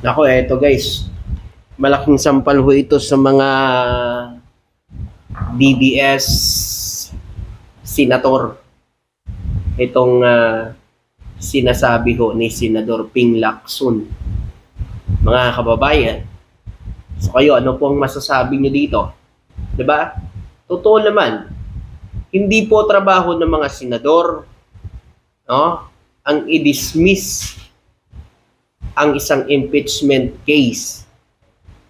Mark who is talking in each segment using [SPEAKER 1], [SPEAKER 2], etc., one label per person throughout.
[SPEAKER 1] Nako, eto guys. Malaking sampal ho ito sa mga DBS senator. Itong sinasabi ho ni Senador Ping Lacson. Mga kababayan, so kayo, ano pong masasabi niyo dito? 'Di ba? Totoo naman, hindi po trabaho ng mga senador, no, ang i-dismiss ang isang impeachment case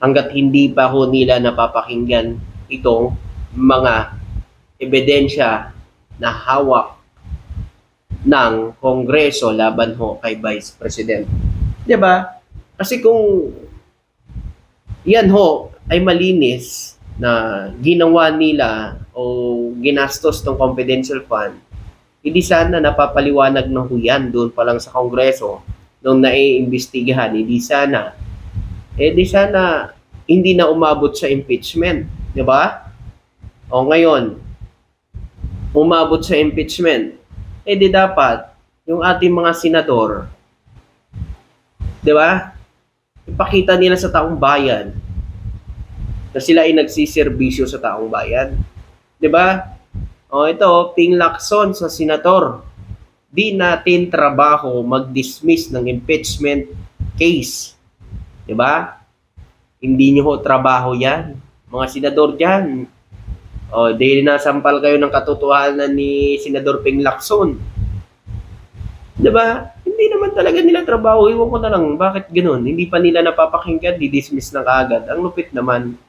[SPEAKER 1] hanggat hindi pa ho nila napapakinggan itong mga ebidensya na hawak ng Kongreso laban ho kay Vice President. 'Di ba? Kasi kung yan ho ay malinis na ginawa nila o ginastos ng confidential fund, hindi sana napapaliwanag na ho yan doon pa lang sa Kongreso nung naiimbestigahan, hindi sana. Di sana hindi na umabot sa impeachment, di ba? O ngayon, umabot sa impeachment, di dapat yung ating mga senador, di ba? Ipakita nila sa taong bayan na sila ay nagsiservisyo sa taong bayan. Di ba? O ito, Ping Lacson sa senator. Di natin trabaho mag-dismiss ng impeachment case. Di ba? Hindi nyo ho trabaho yan. Mga senador dyan. O, dahil nasampal kayo ng katotohanan ni Senador Ping Lacson. Di ba? Hindi naman talaga nila trabaho. Iwan ko na lang, bakit ganoon? Hindi pa nila napapakinggan, di-dismiss na kaagad. Ang lupit naman.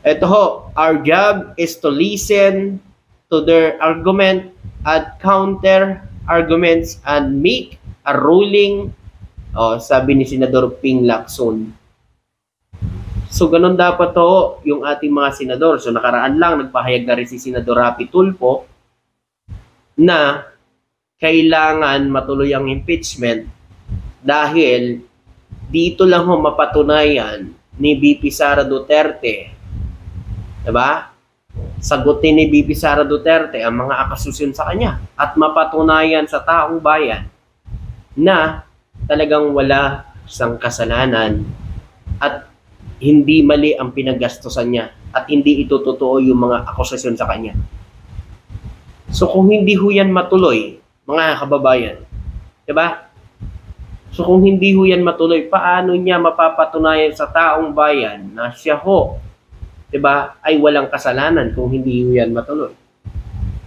[SPEAKER 1] Ito ho, our job is to listen to their argument, add counter arguments, and make a ruling. Sabi ni Senador Ping Lacson. So, ganun dapat to yung ating mga senador. So, nakaraan lang, nagpahayag na rin si Senador Rapi Tulfo na kailangan matuloy ang impeachment dahil dito lang ho mapatunayan ni VP Sara Duterte, diba? Sagutin ni VP Sara Duterte ang mga akasusyon sa kanya at mapatunayan sa taong bayan na talagang wala siyang kasalanan at hindi mali ang pinaggastusan niya at hindi ito totoo yung mga akusasyon sa kanya. So kung hindi ho yan matuloy, mga kababayan, diba? So kung hindi ho yan matuloy, paano niya mapapatunayan sa taong bayan na siya ho, diba, ay walang kasalanan kung hindi ho yan matuloy?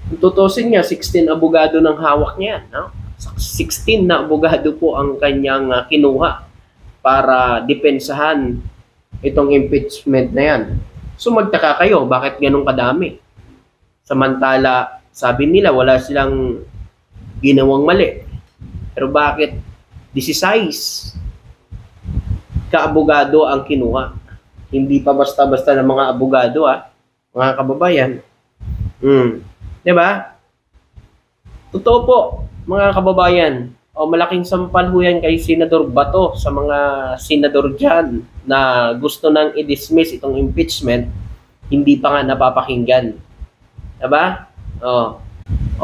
[SPEAKER 1] Kung tutusin niya, 16 abogado ng hawak niya, no? 16 na abogado po ang kanyang kinuha para depensahan itong impeachment na yan. So magtaka kayo, bakit ganun kadami? Samantala, sabi nila wala silang ginawang mali. Pero bakit 16 kaabogado ang kinuha? Hindi pa basta-basta ng mga abogado, mga kababayan. Diba? Totoo po, mga kababayan. Malaking sampal ho yan kay Senador Bato sa mga senador dyan na gusto nang i-dismiss itong impeachment, hindi pa nga napapakinggan. Diba?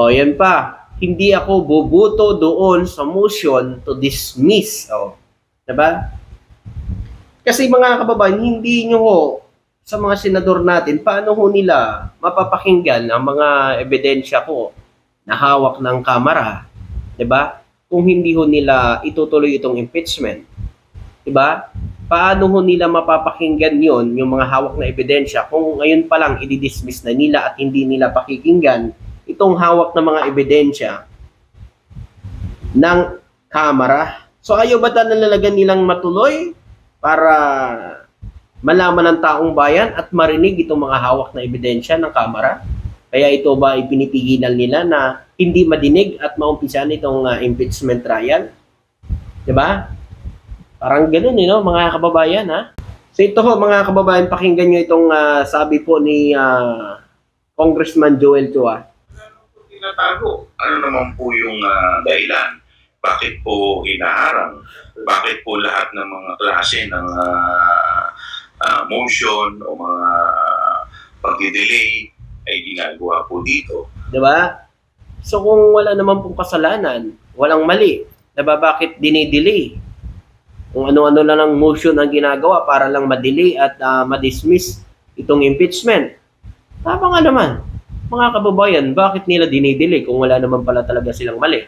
[SPEAKER 1] Yan pa. Hindi ako boboto doon sa motion to dismiss. Diba? Kasi mga kababayan, hindi nyo ho, sa mga senador natin, paano ho nila mapapakinggan ang mga ebidensya ko na hawak ng kamera? Diba? Kung hindi ho nila itutuloy itong impeachment. Diba? Paano ho nila mapapakinggan yon yung mga hawak na ebidensya kung ngayon pa lang i-dismiss na nila at hindi nila pakikinggan itong hawak na mga ebidensya ng kamera. So ayaw ba nalalagan nilang matuloy para malaman ng taong bayan at marinig itong mga hawak na ebidensya ng kamera? Kaya ito ba ipinipigilan nila na hindi madinig at maumpisan itong impeachment trial? Diba? Parang ganun, no, mga kababayan, So ito ho, mga kababayan, pakinggan nyo itong sabi po ni Congressman Joel Chua.
[SPEAKER 2] Tinatago. Ano naman po yung dahilan? Bakit po hinaharang? Bakit po lahat ng mga klase ng motion o mga pag-delay ay ginagawa po dito?
[SPEAKER 1] Diba? So kung wala naman pong kasalanan, walang mali, diba, bakit dinidelay? Kung ano-ano lang ng motion ang ginagawa para lang ma-delay at ma-dismiss itong impeachment. Tama nga naman. Mga kababayan, bakit nila dinidelay kung wala naman pala talaga silang mali?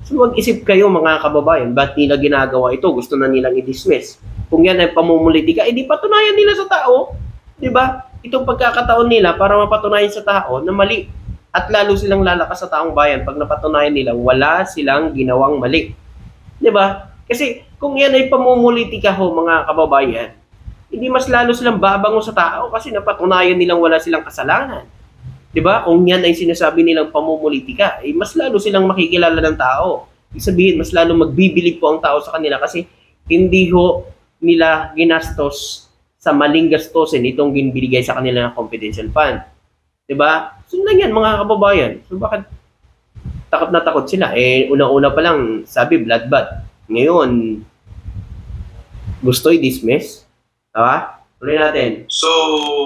[SPEAKER 1] So mag-isip kayo mga kababayan, ba't nila ginagawa ito? Gusto na nilang i-dismiss. Kung yan ay pamumulitika, edi patunayan nila sa tao. Di ba? Itong pagkakataon nila para mapatunayan sa tao na mali. At lalo silang lalakas sa taong bayan pag napatunayan nila wala silang ginawang mali. Di ba? Kasi kung yan ay pamumulitika ho mga kababayan, hindi mas lalo silang babango sa tao kasi napatunayan nilang wala silang kasalanan. 'Di ba? Kung yan ay sinasabi nilang pamumulitika, mas lalo silang makikilala ng tao. Ibig sabihin, mas lalo magbibilib po ang tao sa kanila kasi hindi ho nila ginastos sa maling gastusin itong binibigay sa kanila ng confidential fund. 'Di ba? So yan mga kababayan. So bakit takot na takot sila? Una-una pa lang sabi bloodbath. Ngayon, gusto i-dismiss? Diba? Tuloy natin.
[SPEAKER 2] So,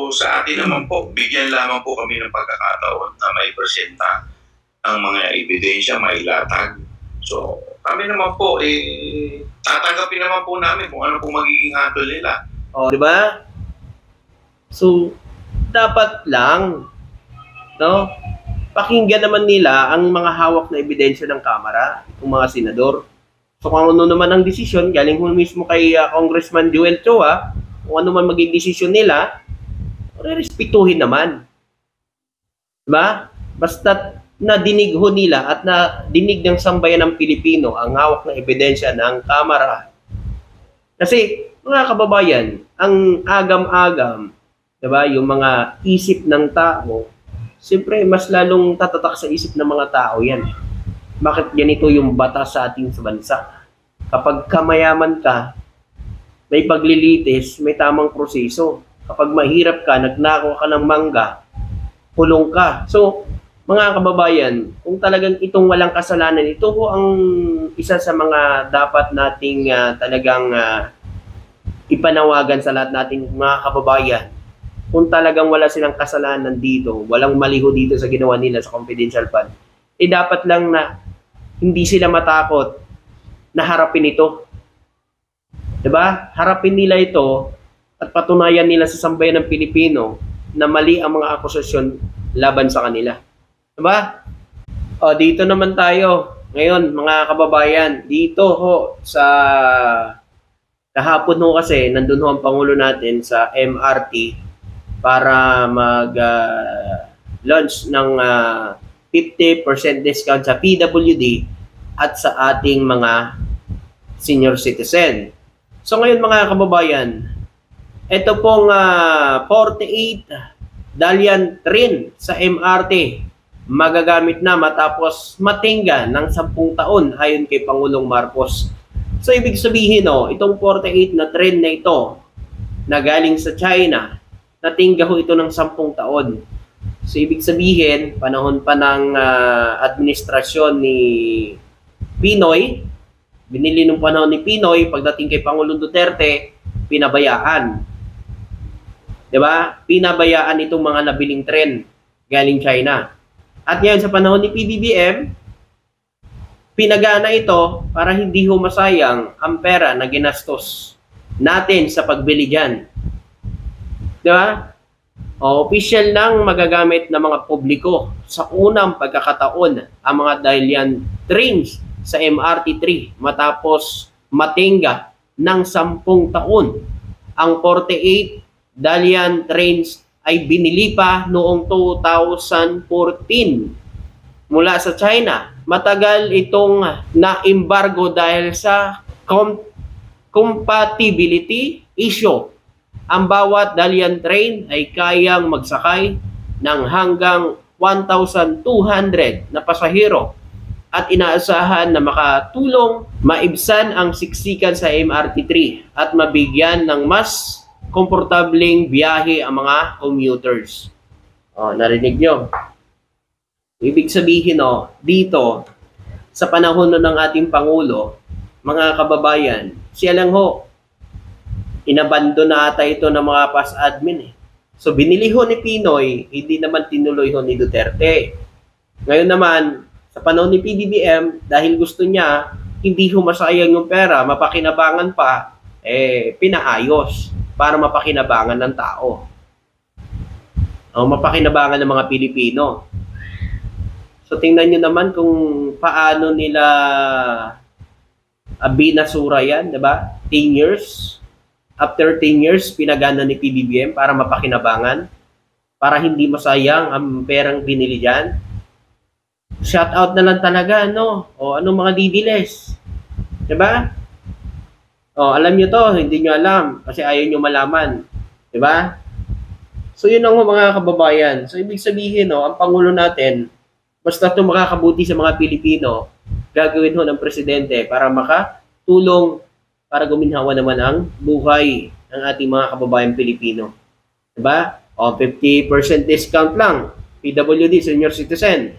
[SPEAKER 2] sa atin naman po, bigyan lamang po kami ng pagkakataon na may presenta ang mga ebidensya, may latag. So, kami naman po, tatanggapin naman po namin kung ano po magiging handle nila.
[SPEAKER 1] O, di ba? So, dapat lang, no? Pakinggan naman nila ang mga hawak na ebidensya ng Kamara, ng mga senador. So kung ano naman ang desisyon, galing mo mismo kay Congressman Joel Chua, kung ano man maging desisyon nila, respetuhin naman. Diba? Basta nadinig ho nila at nadinig ng sambayan ng Pilipino ang hawak na ebidensya ng Kamara. Kasi, mga kababayan, ang agam-agam, diba, yung mga isip ng tao, siyempre, mas lalong tatatak sa isip ng mga tao yan. Bakit ganito yung batas sa ating sa bansa? Kapag kamayaman ka, may paglilitis, may tamang proseso. Kapag mahirap ka, nagnakaw ka ng mangga, kulong ka. So, mga kababayan, kung talagang itong walang kasalanan, ito po ang isa sa mga dapat nating talagang ipanawagan sa lahat nating mga kababayan. Kung talagang wala silang kasalanan dito, walang maliho dito sa ginawa nila sa confidential fund, dapat lang na hindi sila matakot na harapin ito. 'Di ba? Harapin nila ito at patunayan nila sa sambayan ng Pilipino na mali ang mga akusasyon laban sa kanila. 'Di ba? O dito naman tayo. Ngayon, mga kababayan, dito ho sa kahapon ho kasi nandun ho ang Pangulo natin sa MRT para mag-launch ng 50% discount sa PWD at sa ating mga senior citizen. So ngayon mga kababayan, ito pong 48 Dalian train sa MRT magagamit na matapos matingga ng 10 taon ayon kay Pangulong Marcos. So ibig sabihin itong 48 na train na ito na galing sa China, natingga ho ito ng 10 taon. So, ibig sabihin, panahon pa ng administrasyon ni Pinoy, binili nung panahon ni Pinoy, pagdating kay Pangulong Duterte, pinabayaan. Diba? Pinabayaan itong mga nabiling tren galing China. At ngayon, sa panahon ni PBBM, pinagana ito para hindi ho masayang ang pera na ginastos natin sa pagbili dyan. Diba? Official lang magagamit ng mga publiko sa unang pagkakataon ang mga Dalian trains sa MRT3 matapos matingga ng 10 taon. Ang 48 Dalian trains ay binili pa noong 2014 mula sa China. Matagal itong na-embargo dahil sa compatibility issue. Ang bawat Dalian train ay kayang magsakay ng hanggang 1,200 na pasahero at inaasahan na makatulong maibsan ang siksikan sa MRT3 at mabigyan ng mas komportableng biyahe ang mga commuters. Narinig nyo? Ibig sabihin dito sa panahon ng ating Pangulo, mga kababayan, siya lang inabandon na ata ito ng mga past admin. So binili ho ni Pinoy, hindi naman tinuloy ho ni Duterte. Ngayon naman, sa panahon ni PBBM, dahil gusto niya hindi humasayang yung pera, mapakinabangan pa, pinaayos para mapakinabangan ng tao. O mapakinabangan ng mga Pilipino. So tingnan nyo naman kung paano nila binasura yan, di ba? 10 years. After 10 years, pinagana ni PBBM para mapakinabangan, para hindi masayang ang perang binili dyan. Shout out na lang talaga, no? O anong mga didiles? Di ba? O alam nyo to, hindi nyo alam kasi ayaw nyo malaman. Di ba? So yun ang mga kababayan. So ibig sabihin, no, ang Pangulo natin, basta ito makakabuti sa mga Pilipino, gagawin ho ng Presidente para makatulong para guminhawa naman ang buhay ng ating mga kababayan Pilipino. Diba? O 50% discount lang. PWD, senior citizen.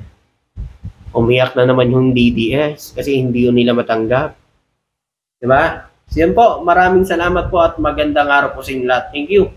[SPEAKER 1] Umiyak na naman yung DDS kasi hindi yun nila matanggap. Diba? So yan po, maraming salamat po at magandang araw po sa inyo lahat. Thank you.